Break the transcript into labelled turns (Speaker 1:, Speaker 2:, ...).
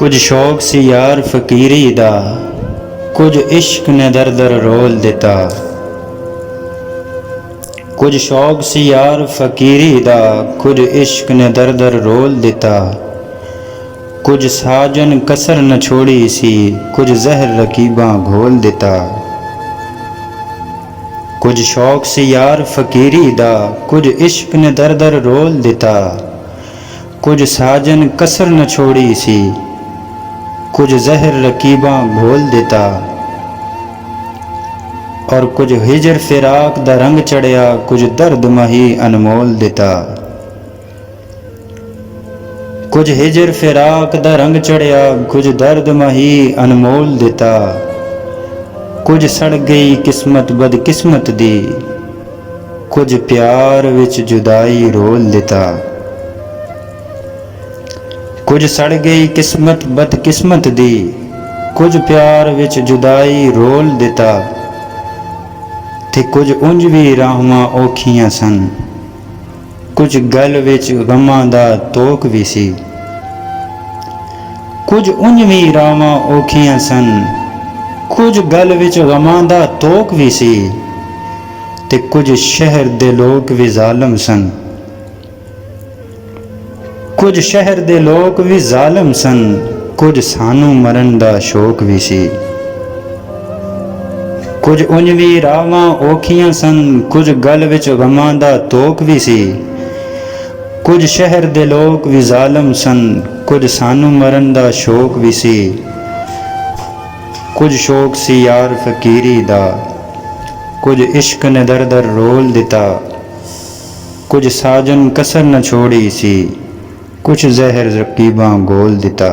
Speaker 1: कुछ शौक सी यार फकीरी दा, कुछ इश्क ने दर दर रोल दिता। कुछ शौक सी यार फकीरी दा, कुछ इश्क ने दर दर रोल दिता। कुछ साजन कसर न छोड़ी सी, कुछ जहर रकीबां घोल दिता। कुछ शौक सी यार फकीरी दा, कुछ इश्क ने दर दर रोल दिता। कुछ साजन कसर न छोड़ी सी, कुछ जहर रकीबां घोल देता। और कुछ हिजर फिराक दा रंग चढ़िया, कुछ दर्द मही अनमोल देता। कुछ हिजर फिराक दा रंग चढ़िया, कुछ दर्द मही अनमोल देता। कुछ सड़ गई किस्मत बदकिस्मत दी, कुछ प्यार विच जुदाई रोल देता। कुछ सड़ गई किस्मत बदकिस्मत दी, कुछ प्यार विच जुदाई रोल दिता। ते कुछ उंज भी राहवां औखियां सन, कुछ गल विच गमां दा तोक भी सी। कुछ उंज भी राहवां औखियां सन, कुछ गल विच गमां दा तोक भी सी। ते कुछ शहर दे लोग भी जालम सन, कुछ शहर दे लोग भी जालम सन। कुछ सानू मरन दा शौक भी सी। कुछ उंज भी रावां औखियां सन, कुछ गल विच गमां दा तोक भी सी। कुछ शहर दे लोग भी जालम सन, कुछ सानू मरन दा शौक भी सी। कुछ शौक सी यार फकीरी दा, कुछ इश्क ने दर दर रोल दिता। कुछ साजन कसर न छोड़ी सी, कुछ जहर रकीबां घोल दिता।